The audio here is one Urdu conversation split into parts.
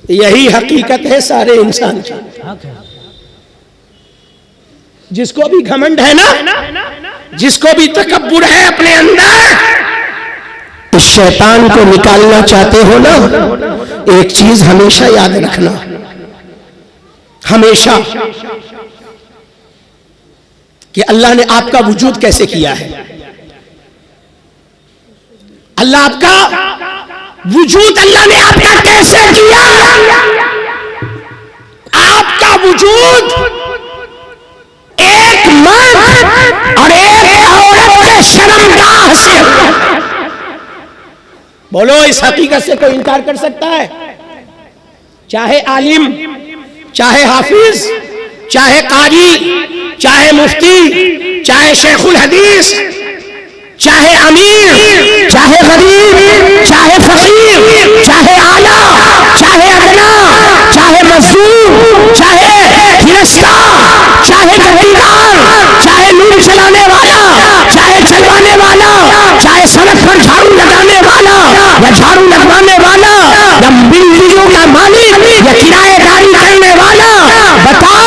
یہی حقیقت ہے سارے انسان کی. جس کو بھی گھمنڈ ہے نا، جس کو بھی تکبر ہے اپنے اندر، اس شیطان کو نکالنا چاہتے ہو نا، ایک چیز ہمیشہ یاد رکھنا، ہمیشہ، کہ اللہ نے آپ کا وجود کیسے کیا ہے. اللہ آپ کا وجود، اللہ نے آپ کا کیسے کیا. آپ کا وجود ایک مرد اور ایک عورت کے شرمگاہ سے. بولو اس حقیقت سے کوئی انکار کر سکتا ہے؟ چاہے عالم، چاہے حافظ، چاہے قاری، چاہے مفتی، چاہے شیخ الحدیث، چاہے امیر، چاہے غریب، چاہے فقیر، چاہے اعلیٰ، چاہے ادنا، چاہے مزدور، چاہے گرستہ، چاہے گدیدار، چاہے لوٹ چلانے والا، چاہے چلوانے والا، چاہے سڑک پر جھاڑو لگانے والا یا جھاڑو لگوانے والا یا بلڈنگوں کا مالک یا کرایہ داری کرنے والا، بتاؤ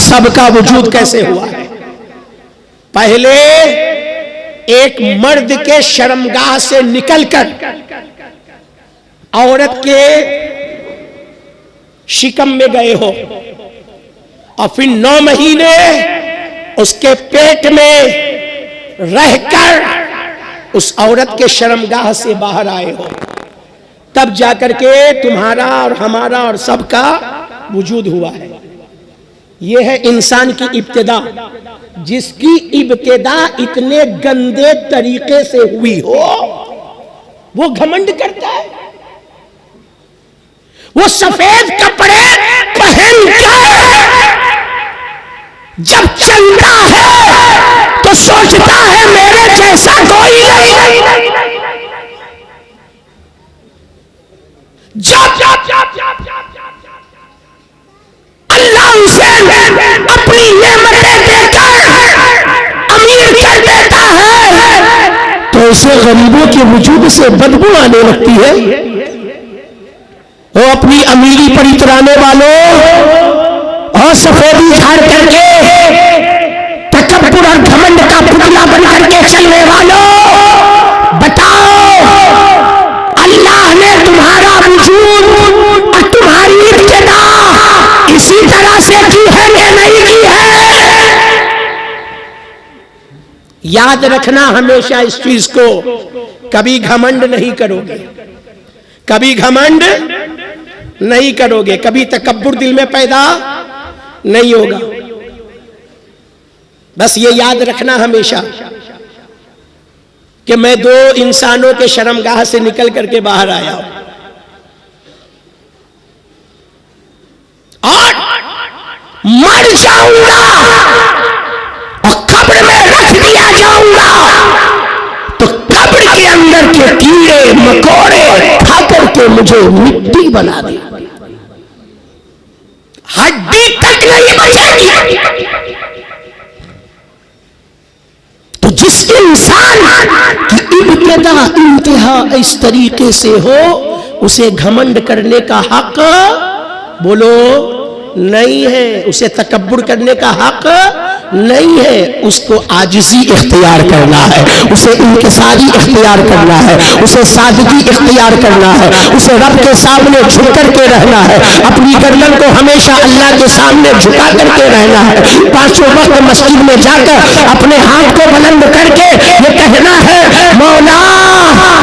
سب کا وجود کیسے ہوا ہے. پہلے ایک مرد کے شرمگاہ سے نکل کر عورت کے شکم میں گئے ہو، اور پھر 9 مہینے اس کے پیٹ میں رہ کر اس عورت کے شرمگاہ سے باہر آئے ہو، تب جا کر کے تمہارا اور ہمارا اور سب کا وجود ہوا ہے. یہ ہے انسان کی ابتدا. جس کی ابتدا اتنے گندے طریقے سے ہوئی ہو وہ گھمنڈ کرتا ہے. وہ سفید کپڑے پہن کر جب چلتا ہے تو سوچتا ہے میرے جیسا کوئی نہیں. جب اللہ اسے اپنی نعمتیں دے کر امیر کر دیتا ہے تو اسے غریبوں کے وجود سے بدبو آنے لگتی ہے. وہ اپنی امیری پر اترانے والوں اور سفیدی جھاڑ کر کے تکبر اور گھمنڈ کا پتلا بن کر کے چلنے والوں، بتاؤ اللہ نے تمہارا وجود اور تمہاری ابتدا اسی طرح سے کی ہے یا نہیں کی ہے؟ یاد رکھنا ہمیشہ اس چیز کو، کبھی گھمنڈ نہیں کرو گے، کبھی گھمنڈ نہیں کرو گے، کبھی تکبر دل میں پیدا نہیں ہوگا. بس یہ یاد رکھنا ہمیشہ کہ میں 2 انسانوں کے شرمگاہ سے نکل کر کے باہر آیا ہوں اور مر جاؤں گا اور قبر میں رکھ دیا جاؤں گا تو قبر کے اندر کے کیڑے مکوڑے کھا کر کے مجھے مٹی بنا دے، ہڈی تک نہیں بچے گی. تو جس انسان کی ابتدا انتہا اس طریقے سے ہو اسے گھمنڈ کرنے کا حق بولو نہیں ہے، اسے تکبر کرنے کا حق نہیں ہے. اس کو عاجزی اختیار کرنا ہے، اسے انکساری اختیار کرنا ہے، اسے سادگی اختیار کرنا ہے، اسے رب کے سامنے جھک کر کے رہنا ہے، اپنی گردن کو ہمیشہ اللہ کے سامنے جھکا کر کے رہنا ہے. 5 وقت مسجد میں جا کر اپنے ہاتھ کو بلند کر کے یہ کہنا ہے مولا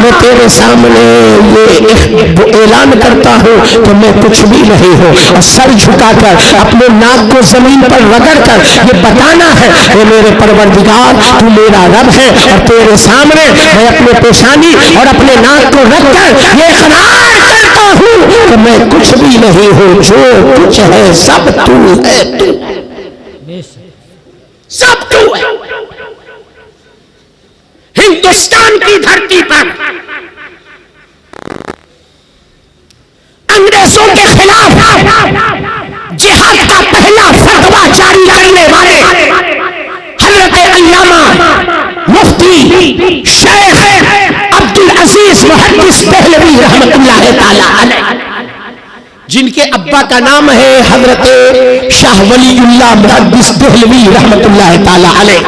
میں تیرے سامنے یہ اعلان کرتا ہوں کہ میں کچھ بھی نہیں ہوں، اور سر جھکا کر اپنے ناک کو زمین پر رگڑ کر یہ بتانا ہے کہ میرے پروردگار تو میرا رب ہے، اور تیرے سامنے میں اپنے پیشانی اور اپنے ناک کو رکھ کر یہ اقرار کرتا ہوں کہ میں کچھ بھی نہیں ہوں، جو کچھ ہے سب تو ہے، تو سب تو ہے. ہندوستان کی دھرتی پر انگریزوں کے خلاف جہاد کا پہلا فتویٰ جاری کرنے والے حضرت علامہ مفتی شیخ عبدالعزیز محدث دہلوی رحمت اللہ تعالی علیہ جن کے ابا کا نام ہے حضرت شاہ ولی اللہ محدث دہلوی رحمت اللہ تعالی علیہ،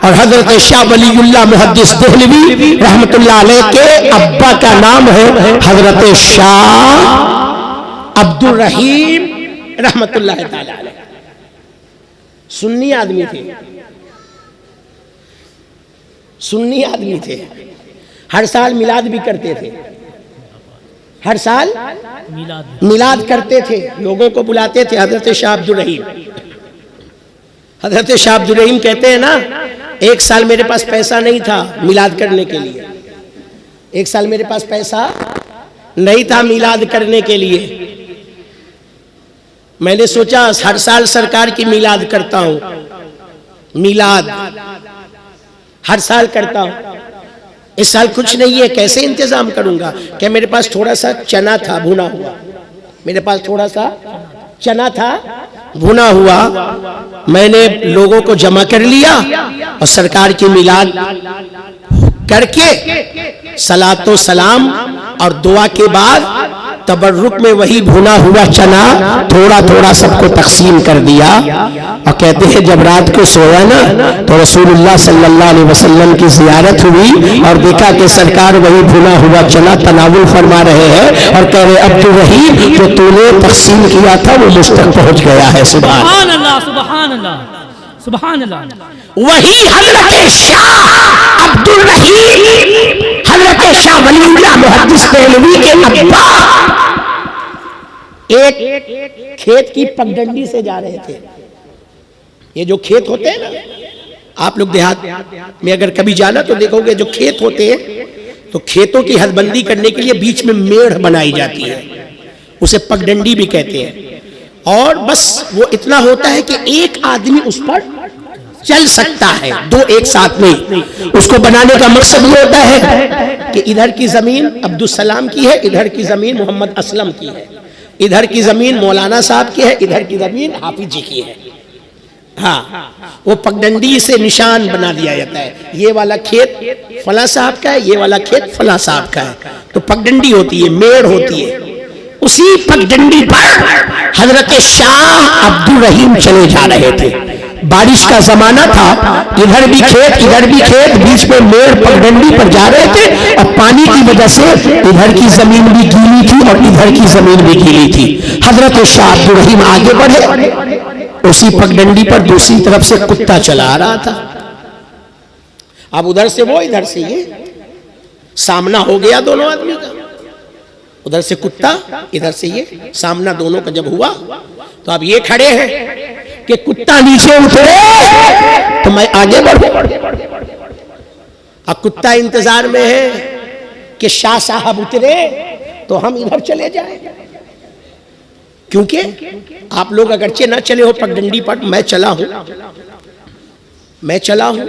اور حضرت شاہ ولی اللہ محدث دہلوی رحمت اللہ علیہ کے ابا کا نام ہے حضرت شاہ عبد الرحیم رحمت اللہ تعالی علیہ۔ سنی آدمی تھے، سنی آدمی تھے، ہر سال میلاد بھی کرتے تھے، ہر سال میلاد کرتے تھے، لوگوں کو بلاتے تھے۔ حضرت شاہ عبد الرحیم، حضرت شاہ عبد الرحیم کہتے ہیں نا، ایک سال میرے پاس پیسہ نہیں تھا میلاد کرنے کے لیے، ایک سال میرے پاس پیسہ نہیں تھا میلاد کرنے کے لیے، میں نے سوچا ہر سال سرکار کی میلاد کرتا ہوں، میلاد ہر سال کرتا ہوں، اس سال کچھ نہیں ہے، کیسے انتظام کروں گا؟ کہ میرے پاس تھوڑا سا چنا تھا بھونا ہوا، میرے پاس تھوڑا سا چنا تھا بھونا ہوا، میں نے لوگوں کو جمع کر لیا اور سرکار کی میلاد کر کے صلاۃ و سلام اور دعا کے بعد تبرک میں وہی بھونا ہوا چنا تھوڑا تھوڑا سب کو تقسیم کر دیا، اور کہتے ہیں جب رات کو سویا نا تو رسول اللہ صلی اللہ علیہ وسلم کی زیارت ہوئی اور دیکھا کہ سرکار وہی بھونا ہوا چنا تناول فرما رہے ہیں اور کہہ رہے عبد الرحیم جو تو نے تقسیم کیا تھا وہ مجھ تک پہنچ گیا ہے۔ سبحان اللہ، سبحان اللہ، سبحان اللہ۔ وہی حضرت شاہ عبد الرحیم حضرت شاہ ولی اللہ محدث دہلوی کے ابا ایک کھیت کی پگڈنڈی سے جا رہے تھے۔ یہ جو کھیت ہوتے ہیں نا، آپ لوگ دیہات میں اگر کبھی جانا تو دیکھو گے جو کھیت ہوتے ہیں تو کھیتوں کی حد بندی کرنے کے لیے بیچ میں میڑ بنائی جاتی ہے، اسے پگڈنڈی بھی کہتے ہیں، اور بس وہ اتنا ہوتا ہے کہ ایک آدمی اس پر چل سکتا ہے، دو ایک ساتھ نہیں۔ اس کو بنانے کا مقصد یہ ہوتا ہے کہ ادھر کی زمین عبدالسلام کی ہے، ادھر کی زمین محمد اسلم کی ہے، ادھر کی زمین مولانا صاحب کی ہے، ادھر کی زمین حافظ جی کی ہے۔ ہاں، وہ پگڈنڈی سے نشان بنا دیا جاتا ہے، یہ والا کھیت فلاں صاحب کا ہے، یہ والا کھیت فلاں صاحب کا ہے، تو پگڈنڈی ہوتی ہے، میڑ ہوتی ہے۔ اسی پگڈنڈی پر حضرت شاہ عبد الرحیم چلے جا رہے تھے، بارش کا زمانہ تھا، ادھر بھی کھیت ادھر بھی کھیت، بیچ میں میڑ پگڈنڈی پر جا رہے تھے، اور پانی کی وجہ سے ادھر کی زمین بھی گیلی تھی اور ادھر کی زمین بھی گیلی تھی۔ حضرت شاہ عبد الرحیم آگے بڑھے، اسی پگڈنڈی پر دوسری طرف سے کتا چلا آ رہا تھا، اب ادھر سے وہ ادھر سے یہ سامنا ہو گیا دونوں آدمی کا، ادھر سے کتا ادھر سے یہ سامنا دونوں کا جب ہوا تو اب یہ کھڑے ہیں کہ کتا نیچے اترے تو میں آگے بڑھوں، اب کتا انتظار میں ہے کہ شاہ صاحب اترے تو ہم ادھر چلے جائیں، کیونکہ آپ لوگ اگرچہ نہ چلے ہو پگڈنڈی پر، میں چلا ہوں،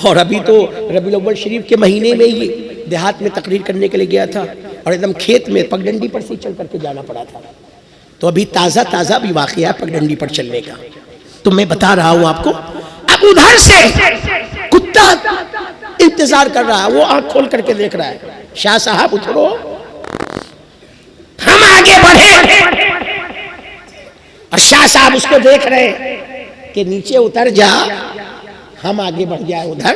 اور ابھی تو ربیع الاول شریف کے مہینے میں ہی دیہات میں تقریر کرنے کے لیے گیا تھا، اور ایک دم کھیت میں پگڈنڈی پر سے چل کر کے جانا پڑا تھا، تو ابھی تازہ بھی واقعہ ہے پگڈنڈی پر چلنے کا، تو میں بتا رہا ہوں آپ کو۔ اب ادھر سے کتا انتظار کر رہا ہے، وہ آنکھ کھول کر کے دیکھ رہا ہے، شاہ صاحب اترو، ہم آگے بڑھے، اور شاہ صاحب اس کو دیکھ رہے کہ نیچے اتر جا، ہم آگے بڑھ جائے ادھر۔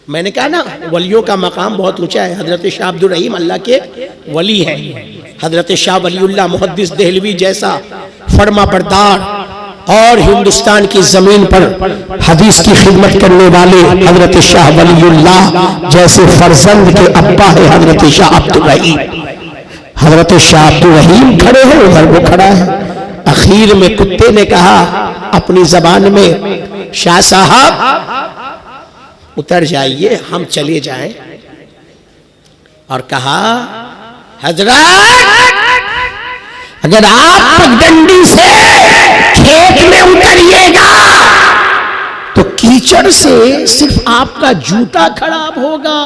میں نے کہا نا ولیوں کا مقام بہت اونچا ہے، حضرت شاہ عبد الرحیم اللہ کے ولی ہے، حضرت شاہ ولی اللہ محدث دہلوی جیسا فرما بردار اور ہندوستان کی زمین پر حدیث کی خدمت کرنے والے حضرت شاہ ولی اللہ جیسے فرزند کے ابا ہے حضرت شاہ عبد الرحیم۔ حضرت شاہ عبد الرحیم کھڑے ہیں، ادھر وہ کھڑا ہے، اخیر میں کتے نے کہا اپنی زبان میں، شاہ صاحب اتر جائیے، ہم چلے جائیں، اور کہا حضرت اگر آپ پگڈنڈی سے کھیت میں اتریے گا تو کیچڑ سے صرف آپ کا جوتا خراب ہوگا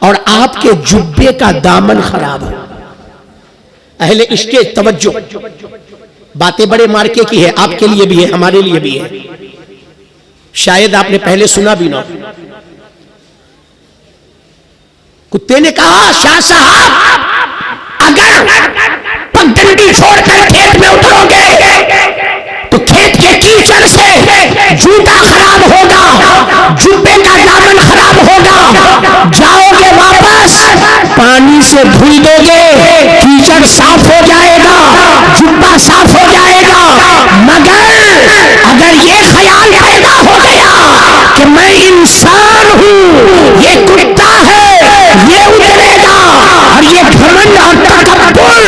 اور آپ کے جبے کا دامن خراب ہوگا۔ اہل اسٹیج توجہ، باتیں بڑے مارکے کی ہے، آپ کے لیے بھی ہے، ہمارے لیے بھی ہے، شاید آپ نے پہلے سنا بھی نہ۔ کتے نے کہا شاہ صاحب اگر زمین چھوڑ کر کھیت میں اترو گے تو کھیت کے کیچڑ سے جوتا خراب ہوگا، جوتے کا دامن خراب ہوگا، جاؤ گے واپس پانی سے دھل دو گے، کیچڑ صاف ہو جائے گا، جوتا صاف ہو جائے گا۔ مگر اگر یہ خیال پیدا ہو گیا کہ میں انسان ہوں، یہ کتا ہے، یہ اترے گا، اور یہ گھمنڈ اور تکبر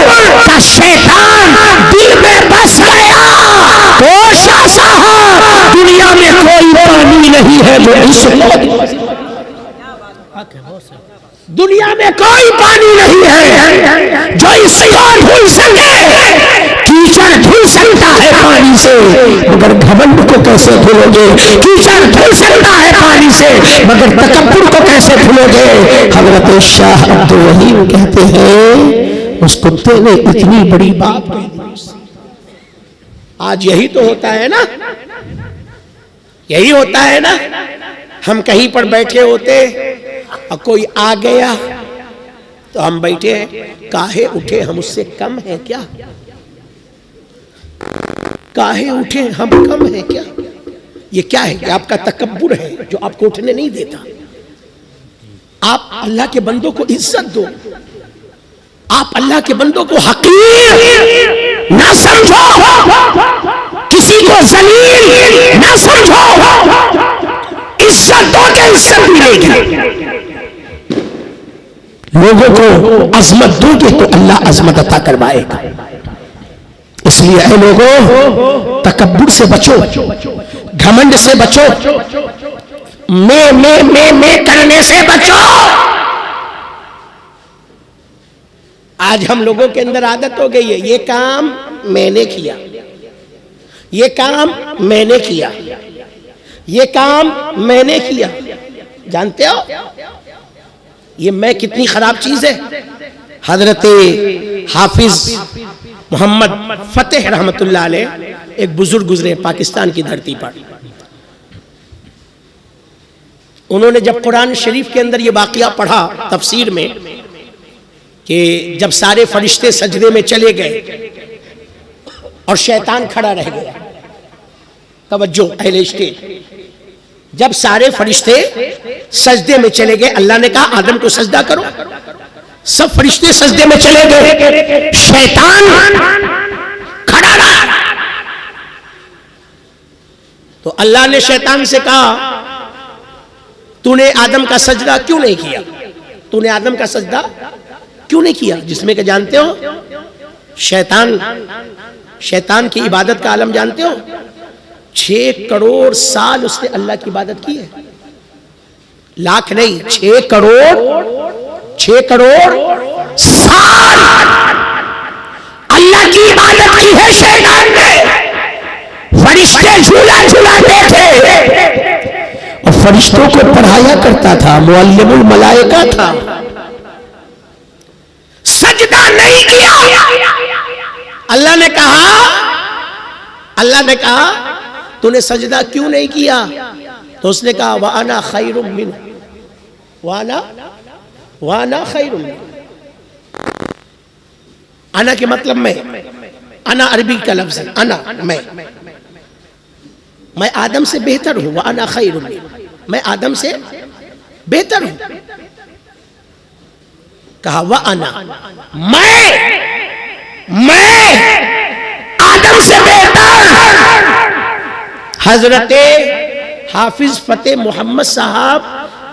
کا شیطان دل میں بس گیا، تو شاہ صاحب دنیا میں کوئی پانی نہیں ہے جو اس دنیا میں کوئی پانی نہیں ہے جو اس کو دھل سکے۔ کیچڑ دھل سکتا ہے پانی سے، مگر گھمنڈ کو کیسے دھلو گے؟ کیچڑ دھل سکتا ہے پانی سے، مگر تکبر کو کیسے دھلو گے؟ حضرت شاہ عبد الرحیم کہتے ہیں اس کتے نے اتنی بڑی بات کہہ دی۔ آج یہی تو ہوتا ہے نا، یہی ہوتا ہے نا، ہم کہیں پر بیٹھے ہوتے اور کوئی آ گیا تو ہم بیٹھے ہیں، کاہے اٹھے ہم اس سے کم ہیں کیا؟ کاہے اٹھے ہم کم ہیں کیا؟ یہ کیا ہے؟ کہ آپ کا تکبر ہے جو آپ کو اٹھنے نہیں دیتا۔ آپ اللہ کے بندوں کو عزت دو، آپ اللہ کے بندوں کو حقیر نہ سمجھو، کسی کو ذلیل نہ سمجھو، عزت دو کہ عزت ملے گی۔ لوگوں کو عظمت دو گے تو اللہ عظمت عطا کروائے گا۔ اس لیے اے لوگوں تکبر سے بچو، گھمنڈ سے بچو، میں کرنے سے بچو۔ آج ہم لوگوں کے اندر عادت ہو گئی ہے، یہ کام میں نے کیا، یہ کام میں نے کیا، یہ کام میں نے کیا۔ جانتے ہو یہ میں کتنی خراب چیز ہے؟ حضرت حافظ محمد فتح رحمت اللہ علیہ ایک بزرگ گزرے پاکستان کی دھرتی پر۔ انہوں نے جب قرآن شریف کے اندر یہ واقعہ پڑھا تفسیر میں کہ جب سارے فرشتے سجدے میں چلے گئے اور شیطان کھڑا رہ گیا، توجہ اہل اسٹیج، جب سارے فرشتے سجدے میں چلے گئے اللہ نے کہا آدم کو سجدہ کرو، سب فرشتے سجدے میں چلے گئے، شیطان کھڑا رہا۔ تو اللہ نے شیطان سے کہا تو نے آدم کا سجدہ کیوں نہیں کیا؟ تو نے آدم کا سجدہ کیوں نہیں کیا؟ جس میں کہ جانتے ہو شیطان کی عبادت کا عالم جانتے ہو، 6 کروڑ سال اس نے اللہ کی عبادت کی ہے، لاکھ نہیں، 6 کروڑ سال اللہ کی عبادت کی ہے شیطان نے۔ فرشتے جھولا جھولاتے تھے اور فرشتوں کو پڑھایا کرتا تھا، معلم الملائکہ تھا، سجدہ نہیں کیا۔ اللہ نے کہا تو نے سجدہ کیوں نہیں کیا؟ تو اس نے کہا وَأَنَا خَيْرٌ مِّنْهُ وَأَنَا خَيْرٌ مِّنْهُ۔ انا کے مطلب میں، انا عربی کا لفظ ہے، انا میں آدم سے بہتر ہوں، وَأَنَا خَيْرٌ مِّنْهُ، میں آدم سے بہتر ہوں۔ کہا وَأَنَا، میں آدم سے بہتر۔ حضرت حافظ فتح محمد صاحب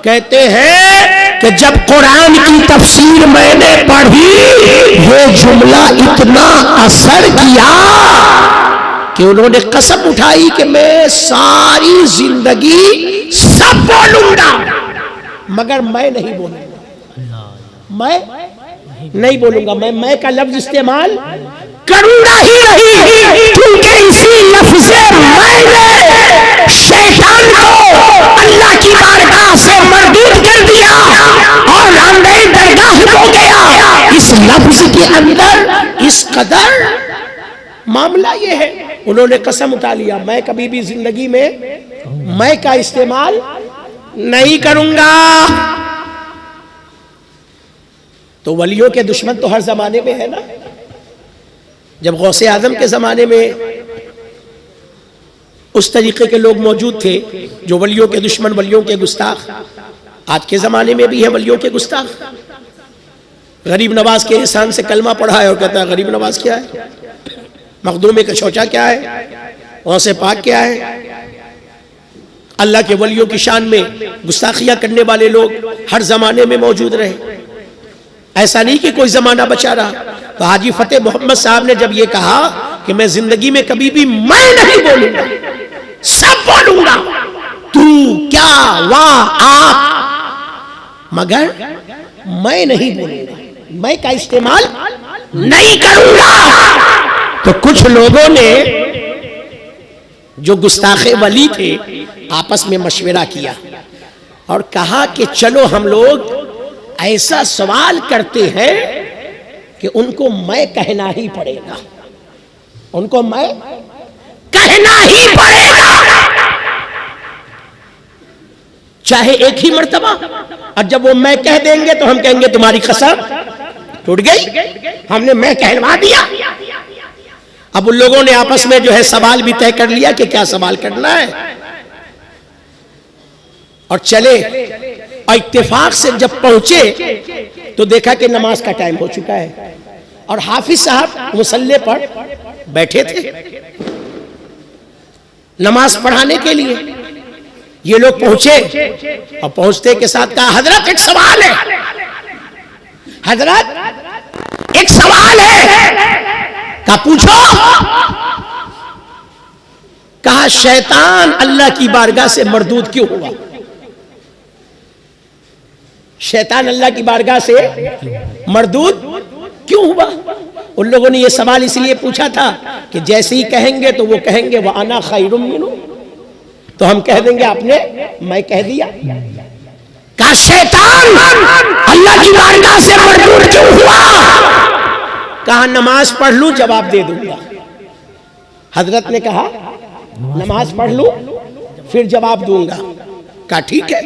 کہتے ہیں کہ جب قرآن کی تفسیر میں نے پڑھی یہ جملہ اتنا اثر کیا کہ انہوں نے قسم اٹھائی کہ میں ساری زندگی سب بولوں گا مگر میں نہیں بولوں گا، میں نہیں بولوں گا، میں کا لفظ استعمال کروں گا ہی نہیں، کیونکہ اسی لفظ میں نے شیطان کو اللہ کی بارگاہ سے مردود کر دیا اور راندے درگاہ ہو گیا۔ اس لفظ کے اندر اس قدر معاملہ یہ ہے، انہوں نے قسم اٹھا لیا میں کبھی بھی زندگی میں کا استعمال نہیں کروں گا۔ تو ولیوں کے دشمن تو ہر زمانے میں ہے نا، جب غوث اعظم کے زمانے میں اس طریقے کے لوگ موجود تھے جو ولیوں کے دشمن، ولیوں کے گستاخ، آج کے زمانے میں بھی ہے ولیوں کے گستاخ۔ غریب نواز کے احسان سے کلمہ پڑھا ہے اور کہتا ہے غریب نواز کیا ہے، مخدوم کا شوچہ کیا ہے، غوث پاک کیا ہے۔ اللہ کے ولیوں کی شان میں گستاخیاں کرنے والے لوگ ہر زمانے میں موجود رہے، ایسا نہیں کہ کوئی زمانہ بچا رہا۔ تو حاجی فتح محمد صاحب نے جب یہ کہا کہ میں زندگی میں کبھی بھی میں نہیں بولوں گا، سب بولوں گا، تو کیا واہ آپ، مگر میں نہیں بولوں گا، میں کا استعمال نہیں کروں گا۔ تو کچھ لوگوں نے جو گستاخ ولی تھے آپس میں مشورہ کیا اور کہا کہ چلو ہم لوگ ایسا سوال کرتے ہیں کہ ان کو میں کہنا ہی پڑے گا، ان کو میں کہنا ہی پڑے گا، چاہے ایک ہی مرتبہ۔ اور جب وہ میں کہہ دیں گے تو ہم کہیں گے تمہاری قسم ٹوٹ گئی، ہم نے میں کہلوا دیا۔ اب ان لوگوں نے آپس میں جو ہے سوال بھی طے کر لیا کہ کیا سوال کرنا ہے، اور چلے، اور اتفاق سے جب پہنچے تو دیکھا کہ نماز کا ٹائم ہو چکا ہے اور حافظ صاحب مصلی پر بیٹھے تھے نماز پڑھانے کے لیے۔ یہ لوگ پہنچے اور پہنچتے کے ساتھ کہا حضرت ایک سوال ہے، حضرت ایک سوال ہے، کہا پوچھو۔ کہا شیطان اللہ کی بارگاہ سے مردود کیوں ہوا؟ شیطان اللہ کی بارگاہ سے مردود کیوں ہوا؟ ان لوگوں نے یہ سوال اس لیے پوچھا تھا کہ جیسے ہی کہیں گے تو وہ کہیں گے وَأَنَا خَيْرٌ مِّنْهُ، تو ہم کہہ دیں گے آپ نے میں کہہ دیا۔ کہا شیطان اللہ کی بارگاہ سے مردود کیوں ہوا؟ کہا نماز پڑھ لوں جواب دے دوں گا۔ حضرت نے کہا نماز پڑھ لوں پھر جواب دوں گا۔ کہا ٹھیک ہے۔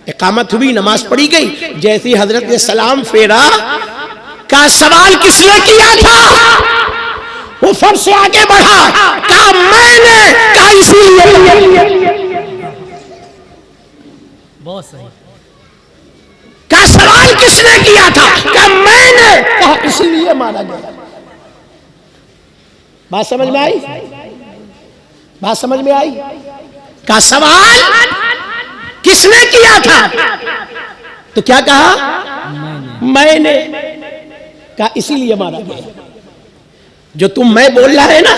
اقامت ہوئی، نماز پڑھی گئی، جیسی حضرت نے سلام پھیرا کہا سوال کس نے کیا تھا؟ وہ فرض سے آگے بڑھا، کہا میں نے، کہا اسی لیے، بہت صحیح، کہا سوال کس نے کیا تھا؟ کہا میں نے، کہا اسی لیے مانا گیا۔ بات سمجھ میں آئی؟ بات سمجھ میں آئی؟ کہا سوال کس نے کیا تھا؟ تو کیا کہا؟ میں نے، کہا اسی لیے مانا گیا۔ جو تم میں بول رہا ہے نا،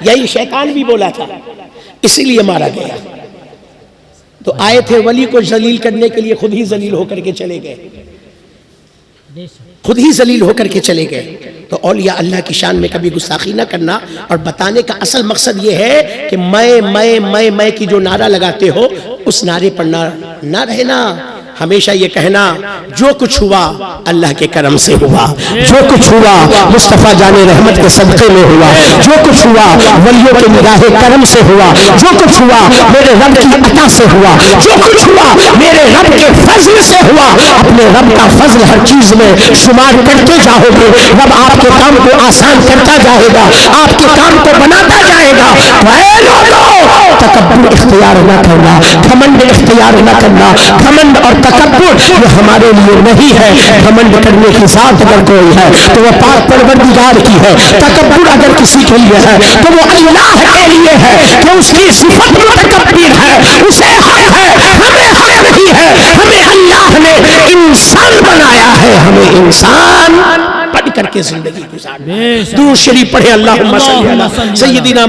یہی شیطان بھی بولا تھا، اسی لیے مارا گیا۔ تو آئے تھے ولی کو ذلیل کرنے کے لیے، خود ہی ذلیل ہو کر کے چلے گئے، خود ہی ذلیل ہو کر کے چلے گئے۔ تو اولیاء اللہ کی شان میں کبھی گستاخی نہ کرنا، اور بتانے کا اصل مقصد یہ ہے کہ میں کی جو نعرہ لگاتے ہو اس نعرے پر نہ رہنا، ہمیشہ یہ کہنا جو کچھ ہوا اللہ کے کرم سے ہوا، جو کچھ ہوا مصطفیٰ جان رحمت کے صدقے میں ہوا، جو کچھ ہوا ولیوں کے نگاہ کرم سے ہوا، جو کچھ ہوا میرے رب کی عطا سے ہوا، جو کچھ ہوا میرے رب کے فضل سے ہوا۔ اپنے رب کا فضل ہر چیز میں شمار کرتے جاؤ گے، رب آپ کے کام کو آسان کرتا جائے گا، آپ کے کام کو بناتا جائے گا۔ اے لوگوں، تکبر اختیار نہ کرنا، گھمنڈ اختیار نہ کرنا۔ گھمنڈ اور تکبر یہ ہمارے لیے نہیں ہے۔ گھمنڈ کرنے کی ذات اگر کوئی ہے تو وہ پاک پروردگار کی ہے، تکبر اگر کسی کے لیے ہے تو وہ اللہ کے لیے ہے، کہ اس کی صفت متکبر ہے، اسے حق ہے، ہمیں حق نہیں ہے۔ ہمیں اللہ نے انسان بنایا ہے، ہمیں انسان پڑھ کر کے زندگی گزارنا۔ درود شریف پڑھے اللہم صلی علی سیدنا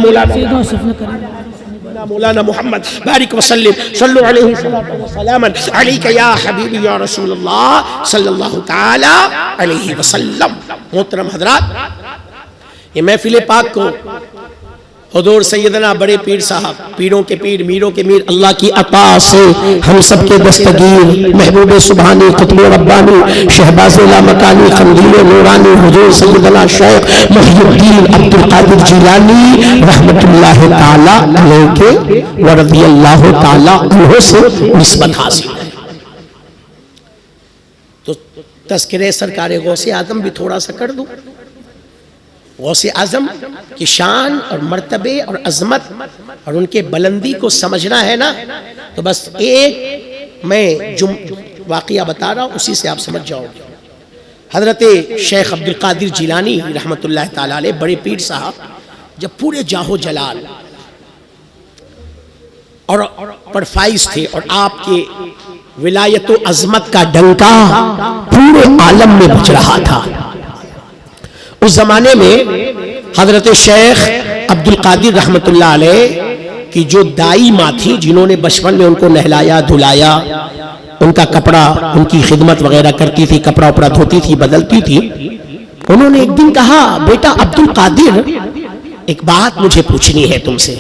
مولانا محمد بارک وسلم صلو علیہ وسلم علیک یا حبیبی یا رسول اللہ صلی اللہ تعالی علیہ وسلم۔ محترم حضرات، یہ محفل پاک کو حضور سیدنا بڑے پیر صاحب، پیروں کے پیر، میروں کے میر، اللہ کی عطا سے ہم سب کے دستگیر محبوب سبحانی قطب ربانی شہباز لامکانی قندیل نورانی حضور سیدنا شیخ محی الدین عبدالقادر جیلانی رحمت اللہ تعالی علیہ کے ورضی اللہ تعالی عنہ سے نسبت حاصل ہے۔ تو تذکرہ سرکار غوث اعظم بھی تھوڑا سا کر دوں۔ غوث اعظم کی شان اور مرتبے اور عظمت اور ان کے بلندی کو سمجھنا ہے نا تو بس ایک میں واقعہ بتا رہا ہوں، اسی سے آپ سمجھ جاؤ گے۔ حضرت شیخ عبد القادر جیلانی رحمۃ اللہ تعالی علیہ بڑے پیر صاحب جب پورے جاہو جلال اور پرفائز تھے اور آپ کے ولایت و عظمت کا ڈنکا پورے عالم میں بج رہا تھا، اس زمانے میں حضرت شیخ عبد القادر رحمۃ اللہ علیہ کی جو دائی ماں تھی جنہوں نے بچپن میں ان کو نہلایا دھلایا، ان کا کپڑا ان کی خدمت وغیرہ کرتی تھی، کپڑا اپڑا دھوتی تھی بدلتی تھی، انہوں نے ایک دن کہا بیٹا عبد القادر ایک بات مجھے پوچھنی ہے تم سے،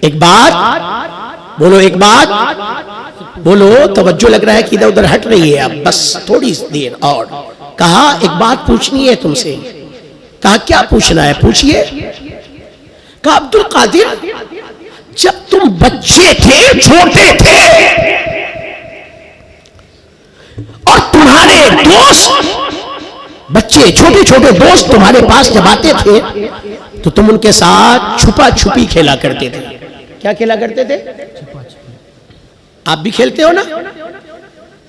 ایک بات بولو، ایک بات بولو، توجہ لگ رہا ہے کہ ادھر ادھر ہٹ رہی ہے، اب بس تھوڑی دیر اور، کہا ایک بات پوچھنی ہے تم سے، کہا کیا پوچھنا ہے پوچھئے، کہا عبد القادر جب تم بچے تھے چھوٹے تھے اور تمہارے دوست بچے چھوٹے چھوٹے دوست تمہارے پاس جب آتے تھے تو تم ان کے ساتھ چھپا چھپی کھیلا کرتے تھے، کیا کھیلا کرتے تھے؟ آپ بھی کھیلتے ہو نا،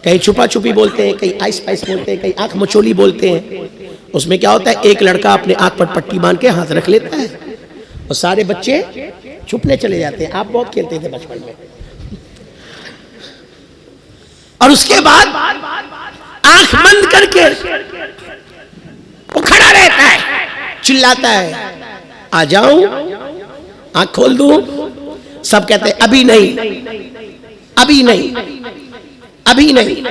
کہیں چھپا چھپی بولتے ہیں، کہیں آئس پائس بولتے ہیں، کہیں آنکھ مچولی بولتے ہیں۔ اس میں کیا ہوتا ہے ایک لڑکا اپنے آنکھ پر پٹی باندھ کے ہاتھ رکھ لیتا ہے اور سارے بچے چھپنے چلے جاتے ہیں۔ آپ بہت کھیلتے تھے بچپن میں، اور اس کے بعد آنکھ بند کر کے وہ کھڑا رہتا ہے، چلاتا ہے آ جاؤں، آنکھ کھول دوں، سب کہتے ہیں ابھی نہیں ابھی نہیں ابھی نہیں،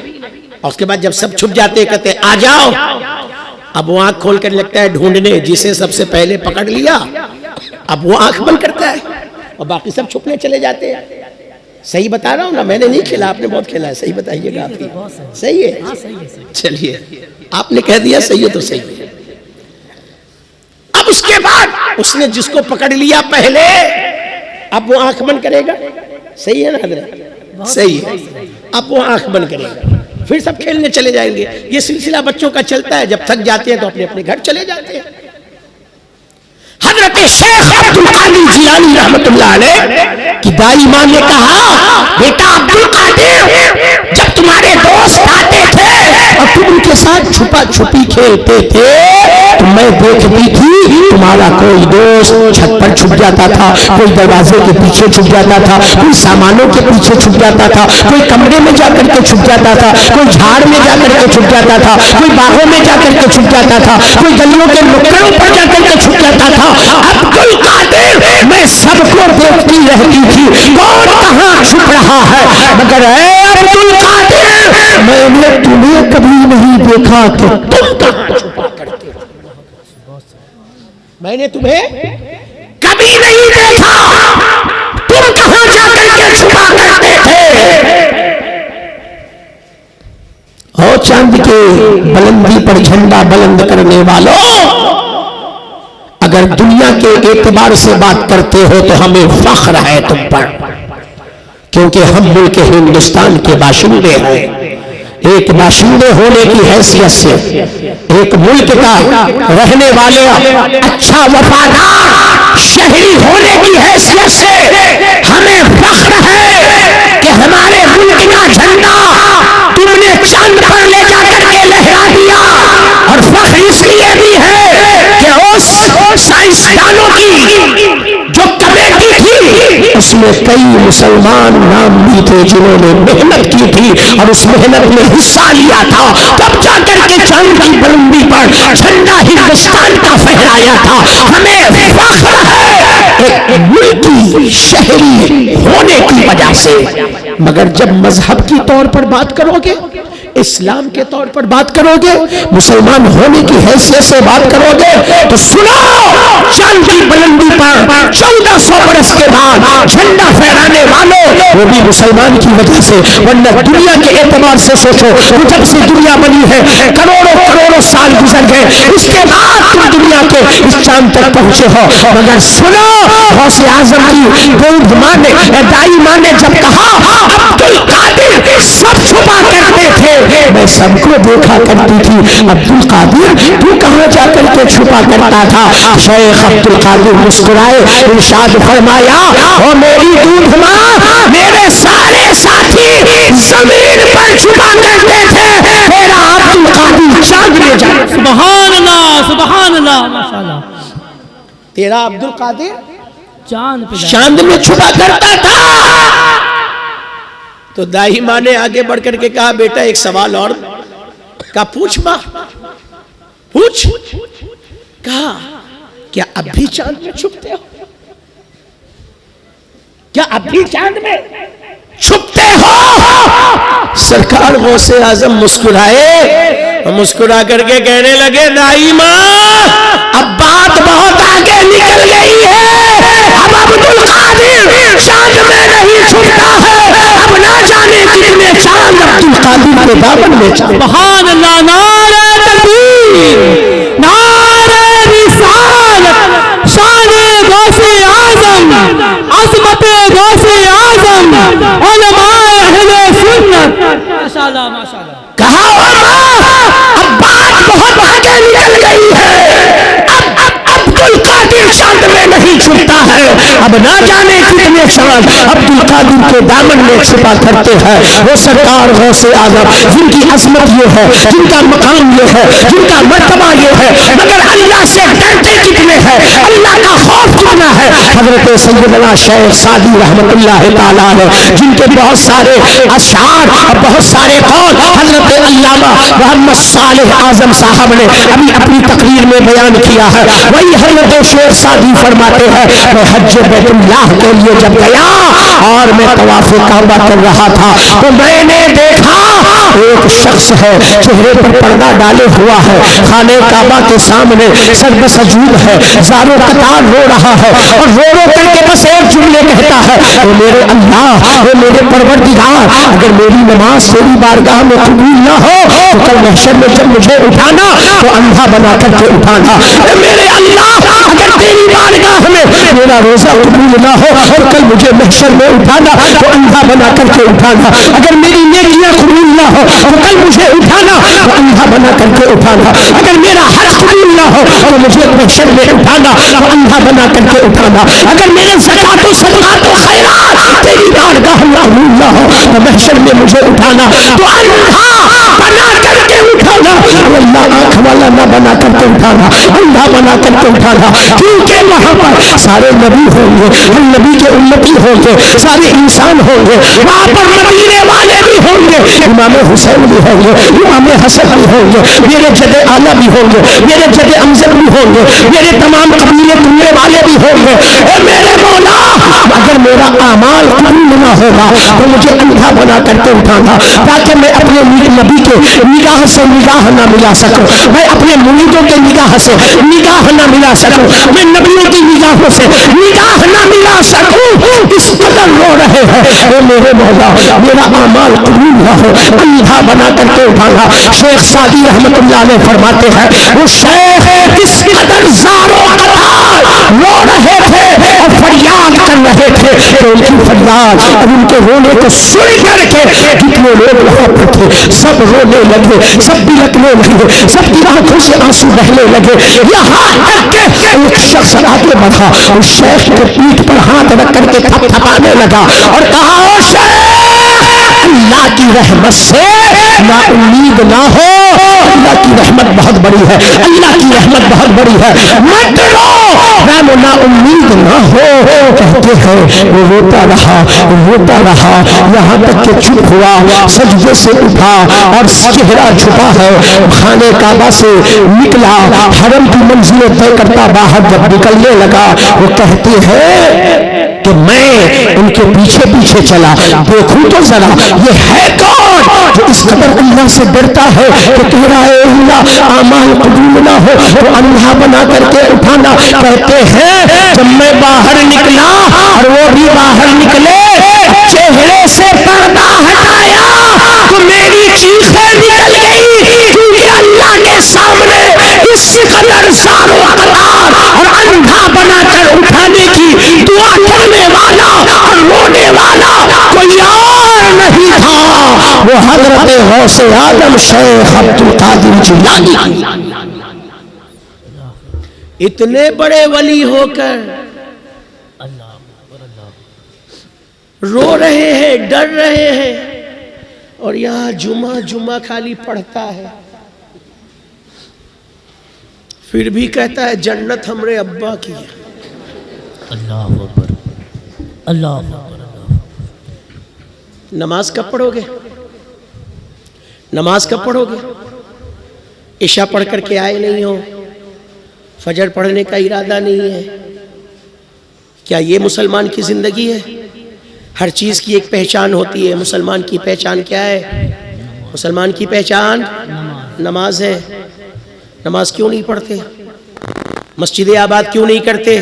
اور اس کے بعد جب سب چھپ جاتے ہیں کہتے ہیں آ جاؤ، اب وہ آنکھ کھول کر لگتا ہے ڈھونڈنے، جسے سب سے پہلے پکڑ لیا اب وہ آنکھ بند کرتا ہے اور باقی سب چھپنے چلے جاتے ہیں۔ صحیح بتا رہا ہوں نا، میں نے نہیں کھیلا، آپ نے بہت کھیلا ہے، صحیح بتائیے گا آپ کی، صحیح ہے؟ چلیے آپ نے کہہ دیا صحیح ہے تو صحیح ہے۔ اب اس کے بعد اس نے جس کو پکڑ لیا پہلے اب وہ آنکھ بند کرے گا، صحیح ہے نا حضرت؟ صحیح ہے، اب وہ آنکھ بند کرے گا، پھر سب کھیلنے چلے جائیں گے۔ یہ سلسلہ بچوں کا چلتا ہے، جب تھک جاتے ہیں تو اپنے اپنے گھر چلے جاتے ہیں۔ حضرت شیخ عبد القادر جیلانی رحمت اللہ علیہ کی دائی ماں نے کہا بیٹا عبد القادر جب تمہارے دوست آتے تھے اور تم ان کے ساتھ چھپا چھپی کھیلتے تھے تو میں دیکھتی تھی تمہارا کوئی دوست چھت پر چھپ جاتا تھا، کوئی دروازے کے پیچھے چھپ جاتا تھا، کوئی سامانوں کے پیچھے چھپ جاتا تھا، کوئی کمرے میں جا کر کے چھپ جاتا تھا، کوئی جھاڑ میں جا کر کے چھپ جاتا تھا، کوئی باغوں میں جا کر کے چھپ جاتا تھا، کوئی گلیوں کے نکڑوں پر جا کر کے چھپ جاتا تھا۔ عبد القادر میں سب کو دیکھتی رہتی تھی کون کہاں چھپ رہا ہے، مگر اے عبد القادر میں نے تمہیں کبھی نہیں دیکھا کہ تم کہاں چھپا کرتے ہو، میں نے تمہیں کبھی نہیں دیکھا تم کہاں جا کر کے چھپا کرتے تھے۔ او چاند کے بلندی پر جھنڈا بلند کرنے والوں، اگر دنیا کے اعتبار سے بات کرتے ہو تو ہمیں فخر ہے تم پر، کیونکہ ہم ملک ہندوستان کے باشندے ہیں۔ ایک باشندے ہونے کی حیثیت سے، ایک ملک کا رہنے والے اچھا وفادار شہری ہونے کی حیثیت سے ہمیں فخر ہے کہ ہمارے ملک کا جھنڈا تم نے چاند پر لے جا کر کے لہرا دیا، اور فخر اس لیے بھی ہے کہ اس سائنسدانوں کی جو کمیٹی تھی اس میں کئی مسلمان نام بھی تھے جنہوں نے محنت کی تھی اور اس محنت میں حصہ لیا تھا، تب جا کر کے چاند کی بلندی پر جھنڈا ہندوستان کا فہرایا تھا۔ ہمیں فخر ہے ایک ملکی شہری ہونے کی وجہ سے، مگر جب مذہب کی طور پر بات کرو گے، اسلام کے طور پر بات کرو گے، مسلمان ہونے کی حیثیت سے بات کرو گے تو سنو چاند کی بلندی پر 1400 برس کے بعد جھنڈا پھہرانے والوں وہ بھی مسلمان کی وجہ سے، ورنہ دنیا کے اعتبار سے سوچو جب سے دنیا بنی ہے کروڑوں کروڑوں سال گزر گئے، اس کے بعد تم دنیا کے اس چاند تک پہنچے ہو، مگر سنو غوث اعظم کی دائی ماں نے جب کہا عبد القادر سب چھپا کر جاتے تھے میں سب کو دیکھا کرتی تھی، عبد القادر تو کہاں جا کر کے چھپا کرتا تھا؟ شیخ عبد القادر مسکرائے، ارشاد فرمایا او میری دودھ ماں، میرے سارے ساتھی زمین پر چھپا کرتے تھے، میرا عبد القادر چاند میں جاتا۔ سبحان اللہ سبحان اللہ ماشاءاللہ، تیرا عبد القادر چاند پہ چاند میں چھپا کرتا تھا۔ تو دائی ماں نے آگے بڑھ کر کے کہا بیٹا ایک سوال اور کا پوچھ ماں، پوچھ۔ کہا کیا اب بھی چاند میں چھپتے ہو؟ کیا اب بھی چاند میں چھپتے ہو؟ سرکار غوث اعظم مسکرائے، مسکرا کر کے کہنے لگے دائی ماں اب بات بہت آگے نکل گئی ہے، اب عبد القادر چاند میں نہیں چھپتا ہے، اب نہ جانے کتنے چاند عبد القادر کے دامن میں چھپے۔ سبحان اللہ، نعرہ تکبیر، نعرہ رسالت، شان غوث اعظم، عظمت غوث اعظم، علماء اہل سنت، ماشاءاللہ ماشاءاللہ۔ کہا اب بات بہت آگے نکل گئی ہے، اب عبد القادر چاند میں نہیں چھپتا ہے، اب نہ جانے کتنے چاند عبد القادر کے دامن میں چھپا کرتے ہیں۔ وہ سرکار غوث اعظم جن کی عظمت یہ ہے، جن کا مقام یہ ہے، جن کا مرتبہ یہ ہے، مگر اللہ سے ڈرتے کتنے ہیں، اللہ کا خوف کتنا ہے۔ حضرت سیدنا شیخ سعدی رحمت اللہ تعالیٰ علیہ جن کے بہت سارے اشعار اور بہت سارے قول حضرت علامہ محمد صالح اعظم صاحب نے ابھی اپنی تقریر میں بیان کیا ہے، وہی حضرت شیخ سعدی فرماتے ہیں میں حج بیت اللہ کے لیے جب گیا اور میں طواف کعبہ کر رہا تھا تو میں نے دیکھا ایک شخص ہے چہرے پر پردہ ڈالے ہوا ہے، خانہ کعبہ کے سامنے سر سجود ہے، زارو قطار رو رہا ہے اور رو رو کر کے بس ایک جملے کہتا ہے اے میرے اللہ، اے میرے پروردگار، اگر میری نماز تیری بارگاہ میں قبول نہ ہو تو کل محشر میں جب مجھے اٹھانا تو اندھا بنا کر کے اٹھانا۔ اے میرے اللہ، اگر تیری بارگاہ میں میرا روزہ قبول نہ ہو اور کل مجھے محشر میں اٹھانا تو اندھا بنا کر کے اٹھانا، اگر میری نیکیاں قبول نہ ہو تو کل مجھے اٹھانا تو اندھا بنا کر کے اٹھانا، اگر میرا حج قبول نہ ہو تو مجھے محشر میں اٹھانا تو اندھا بنا کر کے اٹھانا، اگر میرے زکات و صدقات و خیرات تیری بارگاہ میں قبول نہ ہو تو محشر میں مجھے اٹھانا تو اندھا بنا کر کے اٹھانا، اللہ آنکھ والا نہ بنا کر کے اٹھانا، اندھا بنا کر کے اٹھانا، کیونکہ وہاں پر سارے نبی ہوں گے، ہم نبی کے امتی ہوں گے، سارے انسان ہوں گے، وہاں پر مدینے والے بھی ہوں گے، امام حسین بھی ہوں گے، امام حسن بھی ہوں گے، میرے جد اعلیٰ بھی ہوں گے، میرے جد امجد بھی ہوں گے، میرے تمام قبیلے دنیا والے بھی ہوں گے۔ اے میرے مولا، اگر میرا اعمال قبول نہ ہوگا تو مجھے اندھا بنا کر کے اٹھانا تاکہ میں اپنے نبی کے نگاہ سے نگاہ نہ ملا سکوں، میں اپنے مریدوں کے نگاہ سے نگاہ نہ ملا سکوں، میں نبیوں کی نگاہوں سے نگاہ نہ ملا سکوں، اس قدر رو رہے ہیں۔ اے میرے مولا، میرا اعمال قبول نہ ہو، اندھا بنا کر کے اٹھانا۔ شیخ سعدی رحمت اللہ علیہ فرماتے ہیں وہ شیخ کس قدر زار و قطار رو رہے تھے اور فریاد کر رہے تھے کہ ان کی فریاد اور ان کے رونے کو سن کر کے جتنے لوگ وہاں پر تھے سب رونے لگے، سب بلکنے لگے، سب کی آنکھوں سے آنسو بہنے لگے، یہاں تک کہ ایک شخص آگے بڑھا، اس شیخ کے پیٹھ پر ہاتھ رکھ کر کے تھپ تھپانے لگا اور کہا او شیخ، اللہ کی رحمت سے نا امید نہ ہو، اللہ کی رحمت بہت بڑی ہے، اللہ کی رحمت بہت بڑی ہے، مت رو، رحم نا امید نہ ہو۔ کہتے ہیں وہ روتا رہا یہاں تک کہ چپ ہوا، سجدے سے اٹھا اور چہرہ چھپا ہے، خانے کعبہ سے نکلا، حرم کی منزلیں طے کرتا باہر جب نکلنے لگا وہ کہتے ہیں کہ میں ان کے پیچھے پیچھے چلا، دیکھوں تو ذرا یہ ہے کون جو اس قدر اللہ سے ڈرتا ہے کہ کہہ رہا ہے اللہ اعمال قبول نہ ہو تو اندھا بنا کر کے اٹھانا۔ کہتے ہیں جب میں باہر نکلا اور وہ بھی باہر نکلے، چہرے سے پردہ ہٹایا تو میری چیخیں نکل گئی، کیونکہ اللہ کے سامنے اس قدر زار و قطار اور اندھا بنا کر اٹھانے کی دعا کرنے والا اور رونے والا کوئی اور نہیں تھا، وہ حضرت غوث آدم شیخ عبد القادر جیلانی اتنے بڑے ولی ہو کر رو رہے ہیں، ڈر رہے ہیں، اور یہاں جمعہ خالی پڑھتا ہے، پھر بھی کہتا ہے جنت ہمارے ابا کی ہے۔ اللہ اکبر، اللہ اکبر۔ نماز کب پڑھو گے؟ نماز کب پڑھو گے؟ عشاء پڑھ کر کے آئے نہیں ہو، فجر پڑھنے کا ارادہ نہیں ہے، کیا یہ مسلمان کی زندگی ہے؟ ہر چیز کی ایک پہچان ہوتی ہے، مسلمان کی پہچان کیا ہے؟ مسلمان کی پہچان نماز ہے۔ نماز کیوں نہیں پڑھتے؟ مسجد آباد کیوں نہیں کرتے؟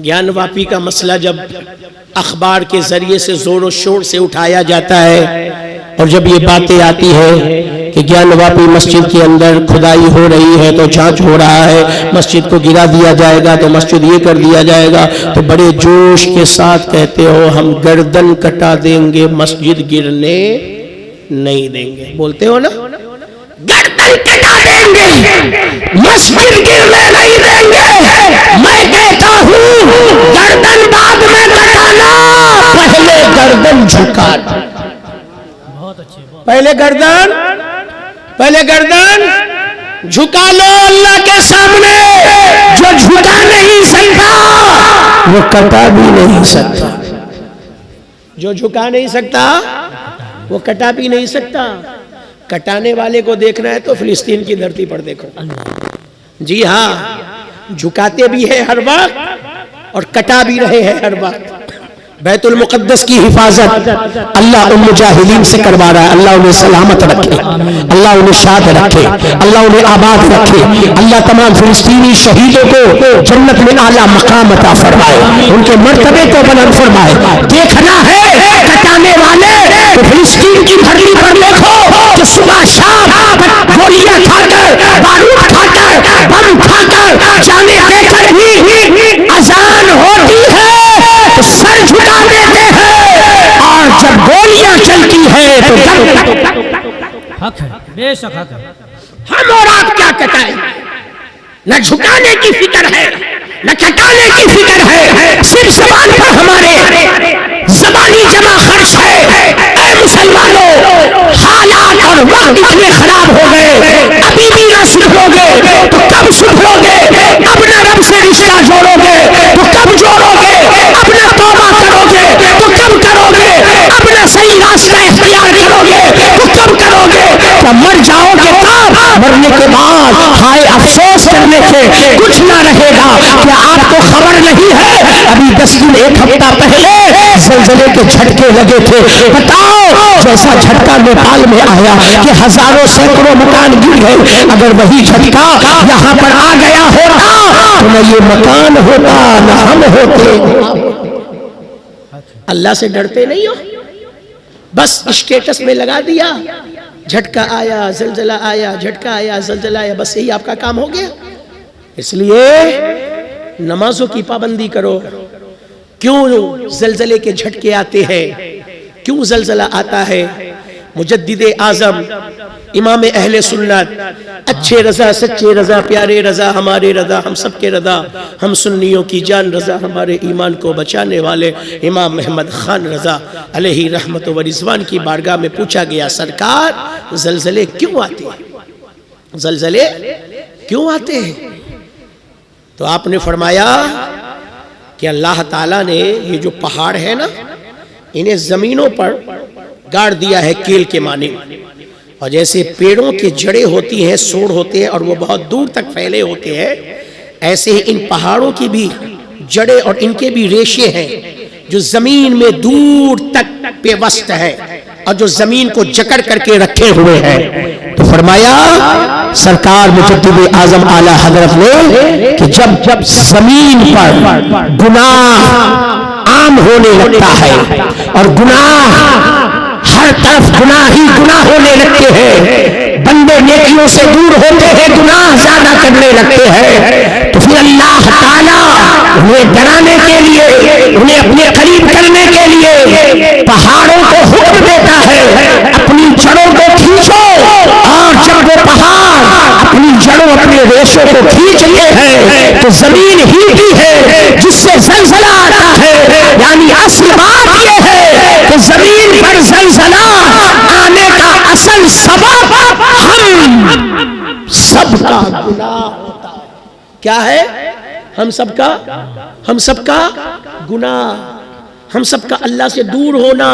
گیان واپی کا مسئلہ جب اخبار کے ذریعے سے زور و شور سے اٹھایا جاتا ہے، اور جب یہ باتیں آتی ہے کہ گیان واپی مسجد کے اندر کھدائی ہو رہی ہے تو جانچ ہو رہا ہے، مسجد کو گرا دیا جائے گا تو مسجد یہ کر دیا جائے گا، تو بڑے جوش کے ساتھ کہتے ہو ہم گردن کٹا دیں گے، مسجد گرنے نہیں دیں گے، بولتے ہو نا؟ گردن کٹا دیں گے، مسجد گرنے نہیں دیں گے۔ میں کہتا ہوں گردن بعد میں کٹانا، پہلے گردن جھکانا۔ پہلے گردن جھکا لو اللہ کے سامنے۔ جو جھکا نہیں سکتا وہ کٹا بھی نہیں سکتا، جو جھکا نہیں سکتا وہ کٹا بھی نہیں سکتا۔ کٹانے والے کو دیکھنا ہے تو فلسطین کی دھرتی پر دیکھو، جی ہاں، جھکاتے بھی ہیں ہر وقت اور کٹا بھی رہے ہیں ہر وقت۔ بیت المقدس کی حفاظت اللہ ان مجاہدین سے کروا رہا ہے، اللہ انہیں سلامت رکھے، اللہ انہیں شاد رکھے، اللہ انہیں آباد رکھے، اللہ تمام فلسطینی شہیدوں کو جنت میں اعلیٰ مقام عطا فرمائے، ان کے مرتبے کو بلند فرمائے۔ دیکھنا ہے کٹانے والے تو فلسطین کی دھرتی پر دیکھو کہ صبح شام گولیاں کھا کر، بارود کھا کر، بم کھا کر، جانے دے کر بھی اذان ہوتی ہے تو سر جھکا دیتے ہیں، اور جب گولیاں چلتی ہے تو حق ہے، بے شک حق ہے۔ ہم اور آپ کیا کٹائیں؟ نہ جھکانے کی فکر ہے نہ کٹانے کی فکر ہے، صرف زبان پر ہمارے زبانی جمع خرچ ہے۔ اے مسلمانوں، حالات اور وقت اتنے خراب ہو گئے، ابھی بھی نہ سدھرو گے تو کب سدھرو گے؟ اپنے رب سے رشتہ جوڑو گے تو کب جوڑو گے؟ اپنا توبہ کرو گے تو کب کرو گے؟ اپنا صحیح راستہ اختیار کرو گے تو کب کرو گے؟ کیا مر جاؤ گے تب؟ مرنے کے بعد ہائے افسوس کرنے سے کچھ نہ رہے گا۔ کیا آپ کو خبر نہیں ہے ابھی 10 دن 1 ہفتہ پہلے زلزلے کے جھٹکے لگے تھے؟ بتاؤ جیسا جھٹکا نیپال میں آیا کہ ہزاروں سینکڑوں مکان گر گئے، اگر وہی جھٹکا یہاں پر آ گیا ہوتا تو نہ یہ مکان ہوتا نہ ہم ہوتے۔ اللہ سے ڈرتے نہیں ہو، بس اسٹیٹس میں لگا دیا جھٹکا آیا زلزلہ آیا، جھٹکا آیا زلزلہ آیا، بس یہی آپ کا کام ہو گیا۔ اس لیے نمازوں کی پابندی کرو۔ کیوں زلزلے کے جھٹکے آتے ہیں؟ کیوں زلزلہ آتا ہے؟ مجدد اعظم امام اہل سنت، اچھے رضا سچے رضا پیارے رضا ہمارے رضا ہم سب کے رضا ہم سنیوں کی جان رضا ہمارے ایمان کو بچانے والے امام محمد خان رضا علیہ رحمت و رضوان کی بارگاہ میں پوچھا گیا، سرکار زلزلے کیوں آتے ہیں؟ زلزلے کیوں آتے ہیں؟ تو آپ نے فرمایا کہ اللہ تعالیٰ نے یہ جو پہاڑ ہے نا، انہیں زمینوں پر گاڑ دیا ہے کیل کے معنی، اور جیسے پیڑوں کی جڑیں ہوتی ہیں، سوڑ ہوتے ہیں اور وہ بہت دور تک پھیلے ہوتے ہیں، ایسے ہی ان پہاڑوں کی بھی جڑیں اور ان کے بھی ریشے ہیں جو زمین میں دور تک پیوست ہے اور جو زمین کو جکڑ کر کے رکھے ہوئے ہیں۔ تو فرمایا سرکار مجدد اعظم اعلیٰ حضرت نے کہ جب زمین پر گناہ عام ہونے لگتا ہے اور گناہ ہر طرف گناہ ہی گناہ ہونے لگتے ہیں، بندے نیکیوں سے دور ہوتے ہیں، گناہ زیادہ کرنے لگتے ہیں، تو پھر اللہ تعالیٰ انہیں ڈرانے کے لیے، انہیں اپنے قریب کرنے کے لیے پہاڑوں کو حکم اپنی جڑوں کو کھینچو، اور جب وہ پہاڑ اپنی جڑوں اپنے ریشوں کو کھینچتے ہیں تو زمین ہلتی ہے جس سے زلزلہ آتا ہے. یعنی اصل بات یہ ہے کہ زمین پر زلزلہ آنے کا اصل سبب ہم سب کا گناہ ہوتا ہے. کیا ہے؟ ہم سب کا گناہ، ہم سب کا اللہ سے دور ہونا.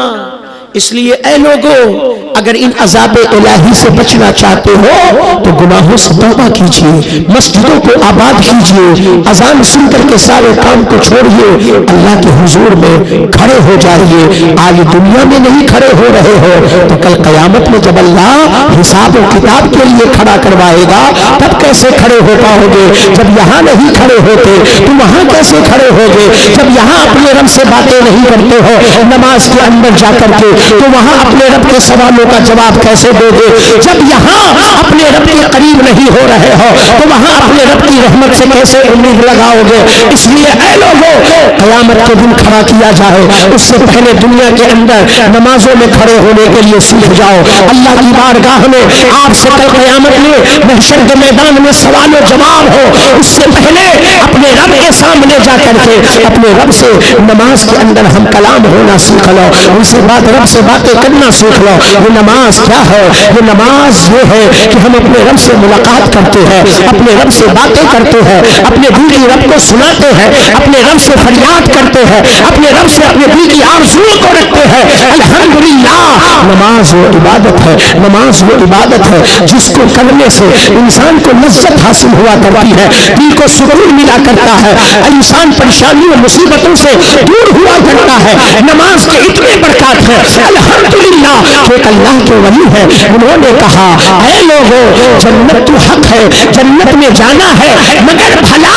اس لیے اے لوگوں، اگر ان عذاب الہی سے بچنا چاہتے ہو تو گناہوں سے توبہ کیجیے، مسجدوں کو آباد کیجیے، اذان سن کر کے سارے کام کو چھوڑیے، اللہ کے حضور میں کھڑے ہو جائیے. آج دنیا میں نہیں کھڑے ہو رہے ہو تو کل قیامت میں جب اللہ حساب و کتاب کے لیے کھڑا کروائے گا تب کیسے کھڑے ہو پاؤ گے؟ جب یہاں نہیں کھڑے ہوتے تو وہاں کیسے کھڑے ہوگے؟ جب یہاں اپنے رب سے باتیں نہیں کرتے ہو نماز کے اندر جا کر کے تو وہاں اپنے رب کے سوالوں کا جواب کیسے دو گے؟ جب یہاں اپنے رب کے قریب نہیں ہو رہے ہو تو وہاں اپنے رب کی رحمت سے کیسے امید لگاؤ گے؟ اس لیے اے لوگوں، قیامت کے دن کھڑا کیا جائے اس سے پہلے دنیا کے اندر نمازوں میں کھڑے ہونے کے لیے سیکھ جاؤ. اللہ کی بارگاہ میں آپ سے کل قیامت میں محشر کے میدان میں سوال و جواب ہو، اس سے پہلے اپنے رب کے سامنے جا کر کے اپنے رب سے نماز کے اندر ہم کلام ہونا سیکھ لو، ان سے رب سے باتیں کرنا سیکھ لو. یہ نماز کیا ہے؟ یہ نماز یہ ہے کہ ہم اپنے رب سے ملاقات کرتے ہیں، اپنے رب سے باتیں کرتے ہیں، اپنے دل کی رب کو سناتے ہیں، اپنے رب سے فریاد کرتے ہیں، اپنے رب سے اپنے دل کی آرزوؤں کو رکھتے ہیں. الحمدللہ نماز وہ عبادت ہے، نماز وہ عبادت ہے جس کو کرنے سے انسان کو لذت حاصل ہوا کرتی ہے، دل کو سکون ملا کرتا ہے، انسان پریشانیوں مصیبتوں سے دور ہوا کرتا ہے. نماز کے اتنے برکات ہے الحمدللہ. ایک اللہ کے ولی ہے، انہوں نے کہا اے لوگوں، جنت تو حق ہے، جنت میں جانا ہے، مگر بھلا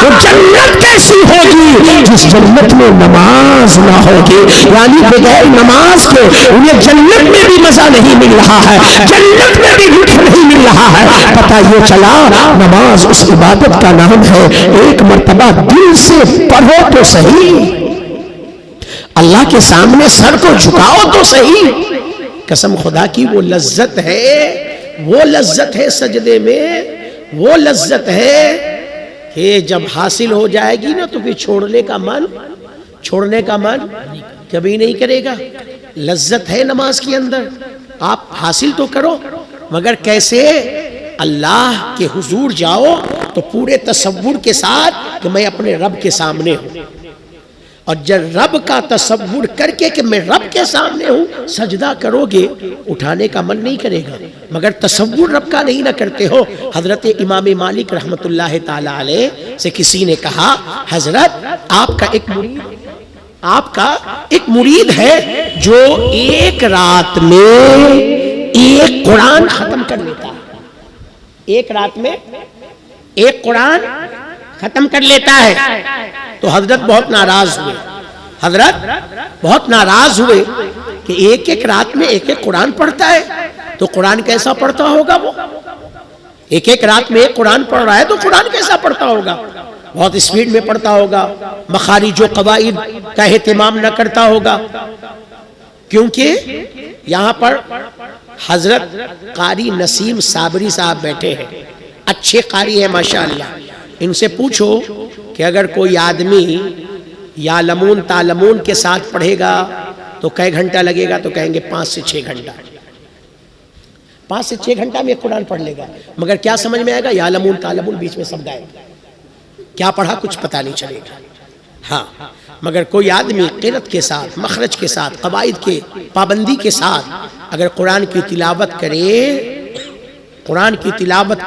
وہ جنت کیسی ہوگی جس جنت میں نماز نہ ہوگی. یعنی بغیر نماز کے انہیں جنت میں بھی مزہ نہیں مل رہا ہے، جنت میں بھی لطف نہیں مل رہا ہے. پتہ یہ چلا نماز اس عبادت کا نام ہے. ایک مرتبہ دل سے پڑھو تو صحیح، اللہ کے سامنے سر کو جھکاؤ تو صحیح. قسم خدا کی وہ لذت ہے، وہ لذت ہے سجدے میں، وہ لذت ہے کہ جب حاصل ہو جائے گی نا تو پھر چھوڑنے کا من کبھی نہیں کرے گا. لذت ہے نماز کے اندر، آپ حاصل تو کرو، مگر کیسے؟ اللہ کے حضور جاؤ تو پورے تصور کے ساتھ کہ میں اپنے رب کے سامنے ہوں، اور جب رب کا تصور کر کے کہ میں رب کے سامنے ہوں سجدہ کرو گے اٹھانے کا من نہیں کرے گا. مگر تصور رب کا نہیں نہ کرتے ہو. حضرت امام مالک رحمت اللہ تعالی علیہ سے کسی نے کہا حضرت آپ کا ایک مرید ہے جو ایک رات میں ایک قرآن ختم کر لیتا ہے، ایک رات میں ایک قرآن ختم کر لیتا ہے. تو حضرت بہت ناراض ہوئے کہ ایک رات میں ایک قرآن پڑھتا ہے تو قرآن کیسا پڑھتا ہوگا؟ وہ ایک رات میں ایک قرآن پڑھ رہا ہے تو قرآن کیسا پڑھتا ہوگا؟ بہت اسپیڈ میں پڑھتا ہوگا، مخارج و قواعد کا اہتمام نہ کرتا ہوگا. کیونکہ یہاں پر حضرت قاری نسیم صابری صاحب بیٹھے ہیں، اچھے قاری ہیں ماشاءاللہ. ان سے پوچھو کہ اگر کوئی آدمی یعلمون تعلمون کے ساتھ پڑھے گا تو کئے گھنٹہ لگے گا؟ تو کہیں گے 5 سے 6 گھنٹہ. 5 سے 6 گھنٹہ میں قرآن پڑھ لے گا، مگر کیا سمجھ میں آئے گا؟ یعلمون تعلمون بیچ میں سب غائب، کیا پڑھا کچھ پتہ نہیں چلے گا. ہاں مگر کوئی آدمی قرأت کے ساتھ، مخرج کے ساتھ، قواعد کے پابندی کے ساتھ اگر قرآن کی تلاوت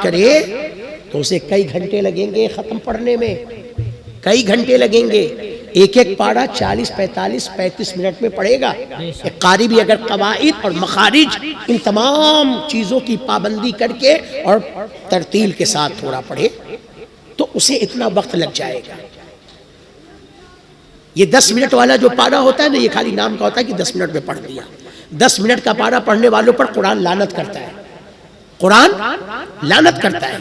کرے تو اسے کئی گھنٹے لگیں گے ختم پڑھنے میں، کئی گھنٹے لگیں گے. ایک پارہ 40 45 35 منٹ میں پڑھے گا. ایک قاری بھی اگر قواعد اور مخارج ان تمام چیزوں کی پابندی کر کے اور ترتیل کے ساتھ تھوڑا پڑھے تو اسے اتنا وقت لگ جائے گا. یہ 10 منٹ والا جو پارہ ہوتا ہے نا، یہ خالی نام کا ہوتا ہے کہ 10 منٹ میں پڑھ دیا. 10 منٹ کا پارہ پڑھنے والوں پر قرآن لعنت کرتا ہے، قرآن لعنت کرتا ہے.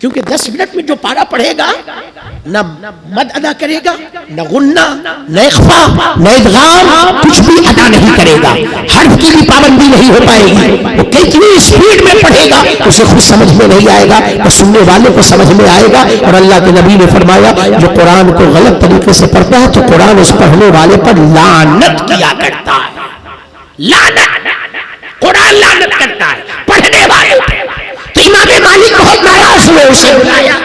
کیونکہ 10 منٹ میں جو پارہ پڑھے گا نہ مد ادا کرے گا، نہ غنہ، نہ اخفا، نہ ادغام، کچھ بھی ادا نہیں کرے گا، حرف کی بھی پابندی نہیں ہو پائے گی، وہ کتنی اسپیڈ میں پڑھے گا اسے خود سمجھ میں نہیں آئے گا، اور سننے والے کو سمجھ میں آئے گا۔ اور اللہ کے نبی نے فرمایا جو قرآن کو غلط طریقے سے پڑھتا ہے تو قرآن اس پڑھنے والے پر لعنت کیا کرتا ہے، لعنت، قرآن لعنت کرتا ہے پڑھنے والے پر۔ تو امام مالک بہت ناراض ہوئے، اسے بلایا،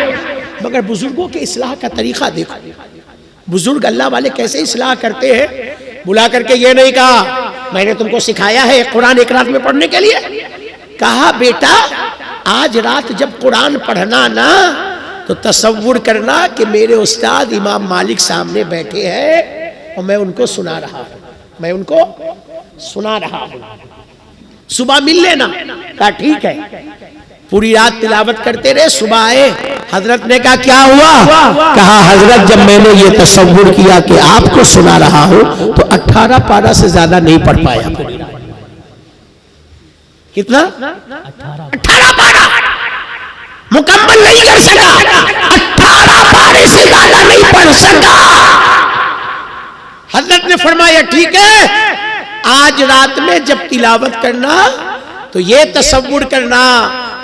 مگر بزرگوں کے اصلاح کا طریقہ دیکھو، بزرگ اللہ والے کیسے اصلاح کرتے ہیں۔ بلا کر کے یہ نہیں کہا میں نے تم کو سکھایا ہے قرآن ایک رات میں پڑھنے کے لیے، کہا بیٹا آج رات جب قرآن پڑھنا نا تو تصور کرنا کہ میرے استاد امام مالک سامنے بیٹھے ہیں اور میں ان کو سنا رہا ہوں، میں ان کو سنا رہا ہوں، صبح مل لینا۔ کہا ٹھیک ہے، پوری رات تلاوت کرتے رہے، صبح آئے، حضرت نے کہا کیا ہوا؟ کہا حضرت جب میں نے یہ تصور کیا کہ آپ کو سنا رہا ہوں تو 18 پارہ سے زیادہ نہیں پڑھ پایا۔ کتنا؟ 18 پارہ مکمل نہیں کر سکا، 18 پارے سے زیادہ نہیں پڑھ سکا۔ حضرت نے فرمایا ٹھیک ہے، آج رات میں جب تلاوت کرنا تو یہ تصور کرنا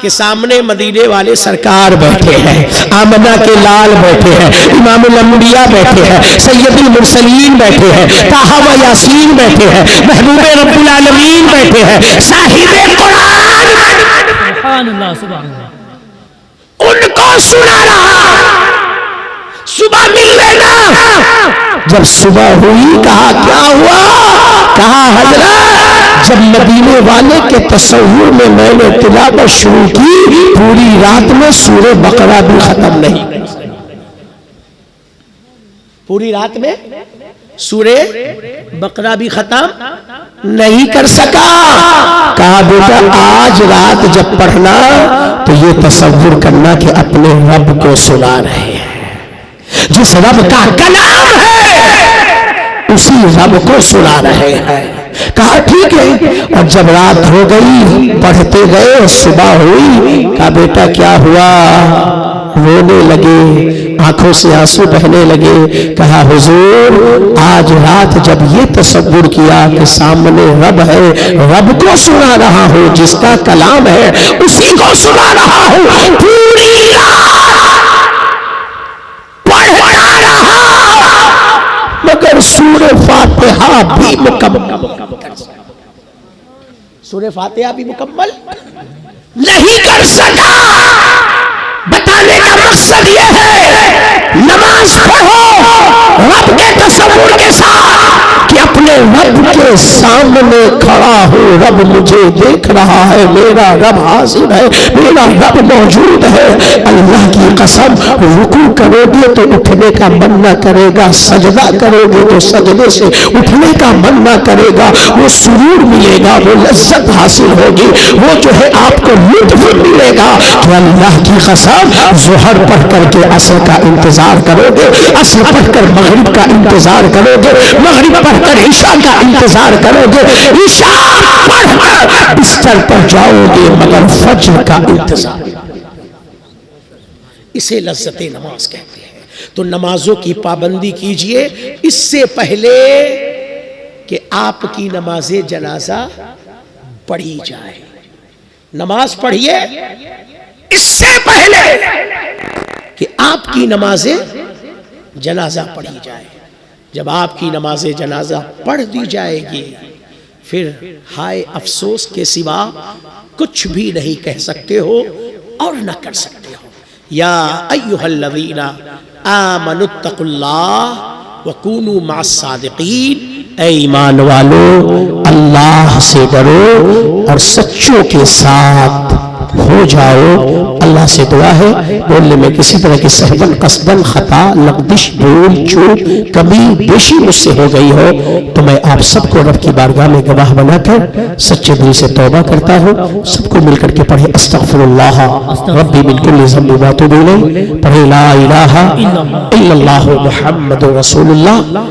کہ سامنے مدینے والے سرکار بیٹھے ہیں، آمنہ کے لال بیٹھے ہیں، امام الانبیاء بیٹھے ہیں، سید المرسلین بیٹھے ہیں، طٰہٰ و یاسین بیٹھے ہیں، محبوب رب العالمین بیٹھے ہیں، صاحب قرآن سبحان اللہ سبحان اللہ، ان کو سنا رہا۔ صبح مل لینا۔ جب صبح ہوئی کہا کیا ہوا؟ کہا حضرت جب مدینے والے کے تصور میں میں نے تلاوت شروع کی پوری رات میں سورہ بقرہ بھی ختم نہیں کر سکا، پوری رات میں سورہ بقرہ بھی ختم نہیں کر سکا۔ کہا بیٹا آج رات جب پڑھنا تو یہ تصور کرنا کہ اپنے رب کو سنا رہے ہیں، جس رب کا کلام ہے اسی رب کو سنا رہے ہیں۔ کہا ٹھیک ہے، اور جب رات ہو گئی پڑھتے گئے، صبح ہوئی، کہا بیٹا کیا ہوا؟ رونے لگے، آنکھوں سے آنسو بہنے لگے۔ کہا حضور آج رات جب یہ تصور کیا کہ سامنے رب ہے، رب کو سنا رہا ہوں، جس کا کلام ہے اسی کو سنا رہا ہوں، پوری رات پڑھتا رہا مگر سورہ فاتحہ بھی مکمل، سورہ فاتحہ بھی مکمل نہیں کر سکا۔ بتانے کا مقصد یہ ہے نماز پڑھو رب کے تصور کے ساتھ کہ اپنے رب کے سامنے کھڑا ہوں، رب مجھے دیکھ رہا ہے، میرا رب حاضر ہے، میرا رب موجود ہے۔ اللہ کی قسم رکوع کرو گے تو اٹھنے کا من نہ کرے گا، سجدہ کرو گے تو سجدے سے اٹھنے کا من نہ کرے گا، وہ سرور ملے گا، وہ لذت حاصل ہوگی، وہ جو ہے آپ کو لطف ملے گا کہ اللہ کی قسم ظہر پڑھ کر کے عصر کا انتظار کرو گے، عصر پڑھ کر مغرب کا انتظار کرو گے، مغرب پڑھ کر عشاء کا انتظار کرو گے، عشاء پڑھ کر بستر پر جاؤ گے مگر فجر کا انتظار۔ اسے لذت نماز کہتے ہیں۔ تو نمازوں کی پابندی کیجئے اس سے پہلے کہ آپ کی نماز جنازہ پڑھی جائے۔ نماز پڑھیے اس سے پہلے کہ آپ کی نماز جنازہ پڑھی جائے۔ جب آپ کی نماز جنازہ پڑھ دی جائے گی پھر ہائے افسوس کے سوا کچھ بھی نہیں کہہ سکتے ہو اور نہ کر سکتے ہو۔ یا ایھا الذین آمنوا اتقوا اللہ وکونوا مع الصادقین، اے ایمان والو اللہ سے ڈرو اور سچوں کے ساتھ ہو جاؤ۔ اللہ سے دعا ہے بولنے میں کسی طرح کی سہون قصدن خطا لغزش بھول چوک کمی بیشی مجھ سے ہو گئی ہو تو میں آپ سب کو رب کی بارگاہ میں گواہ بنا کر سچے دل سے توبہ کرتا ہوں۔ سب کو مل کر کے پڑھے استغفر اللہ ربی من کل ذنب و اتوب الیہ، پڑھے لا الہ الا اللہ محمد رسول اللہ۔